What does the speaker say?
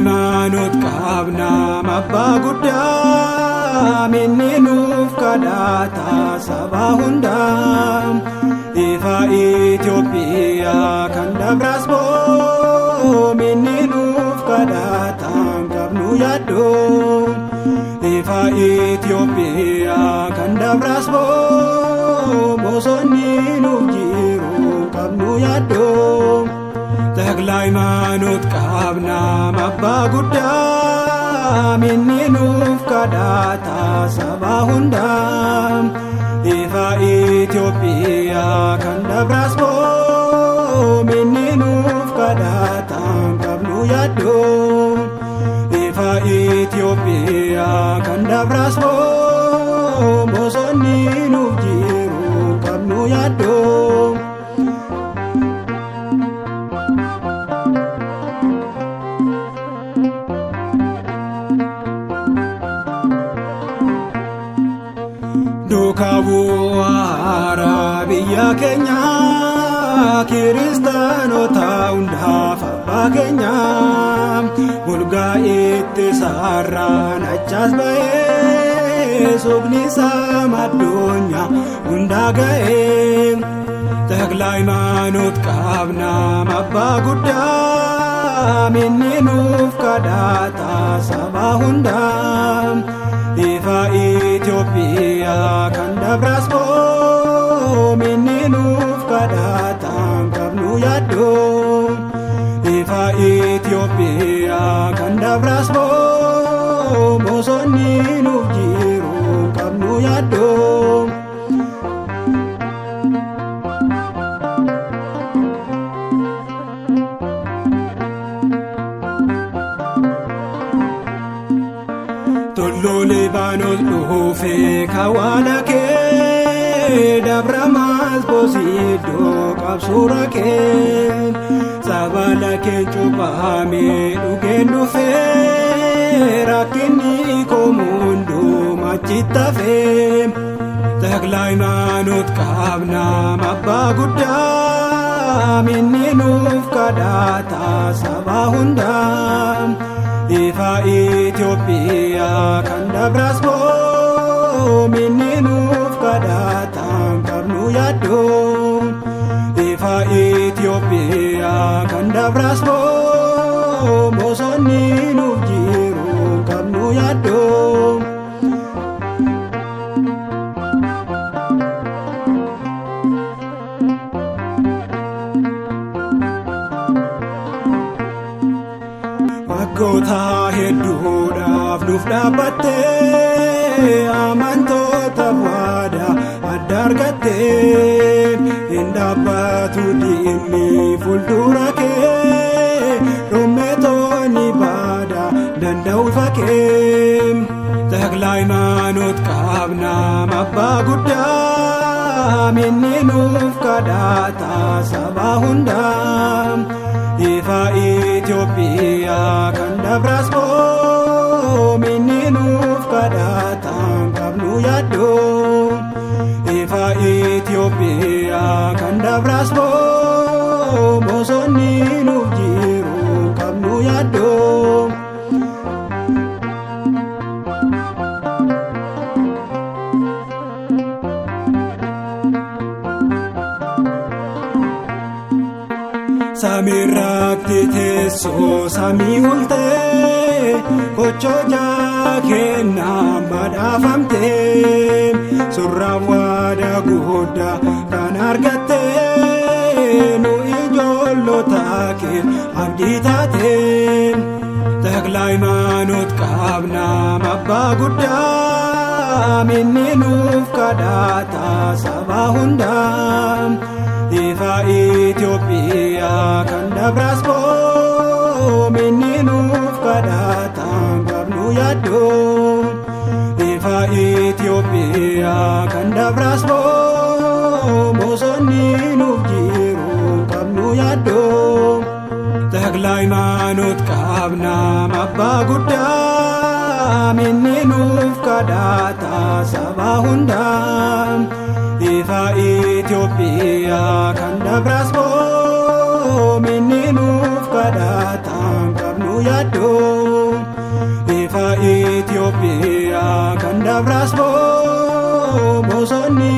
Taglaymanot qabna abbaa guddaa minni nuuf kadhata saba hundaa ifa Itoophiyaa kan dabras boo minni nuuf kadhata qabnu yaaddoo ifa Itoophiyaa kan dabras boo bosonni nuuf jiru qabnu yaaddoo Taglaymanot qabna abbaa guddaa minni nuuf kadhata saba hundaa ifa Itoophiyaa kan dabras boo minni nuuf kadhata qabnu yaaddoo ifa Itoophiyaa kan dabras boo bosonni nuuf jiru qabnu yaaddoo Dukabuara biyya keenya kiristaanota hundaaf abbaa keenya golgaa itti saarraan achaas ba'ee suuqni isaa addunyaa hundaa ga'ee Taglaymanot qabna abbaa guddaa minni nuuf kadhata saba hundaa ifa Itoophiyaa kan dabras boo minni nuuf kadhata qabnu yaaddoo ifa Itoophiyaa kan dabras boo bosonni nuuf jiru qabnu yaaddoo Tullu Libaanoos dhufee kawaana kee dabramas boosiddoo qabsuura kee sabala kee cuuphamee dhugeen dhufee rakkinni koomunduu machitti hafee Taglaymanot qabna abbaa guddaa minni nuuf kadhata saba hundaa ifa Itoophiyaa kan dabras boo minni nuuf kadhata qabnu yaaddoo ifa Itoophiyaa kan dabras boo bosonni nuuf jiru qabnu yaaddoo Goota hedduudhaaf nuuf dhaabbattee amantoota waadaa adda argattee hin dhaabbatu diinni fuuldura kee dhummeetonni baada danda'u fakee Taglaymanot qabna abbaa guddaa minni nuuf kadhata saba hundaa ifa Itoophiyaa kan dabras boo minni nuuf kadhata qabnu yaaddoo ifa Itoophiyaa kan dabras boo bosonni nuuf jiru qabnu yaaddoo Samiirratti teessoo samii oltee kochojaa kennaa badhaafamtee surraan waadaa guddaa kan argattee nu ijoollota kee abdii taatee Taglaymanot qabna abbaa guddaa minni nuuf kadhata saba hundaa ifa Itoophiyaa kan dabras boo minni nuuf kadhata qabnu yaaddoo ifa Itoophiyaa kan dabras boo bosonni nuuf jiru qabnu yaaddoo Taglaymanot qabna abbaa guddaa minni nuuf kadhata saba hundaa ifa Itoophiyaa kan dabras boo minni nuuf kadhata qabnu yaaddu ifa Itoophiyaa kan dabraas bosonni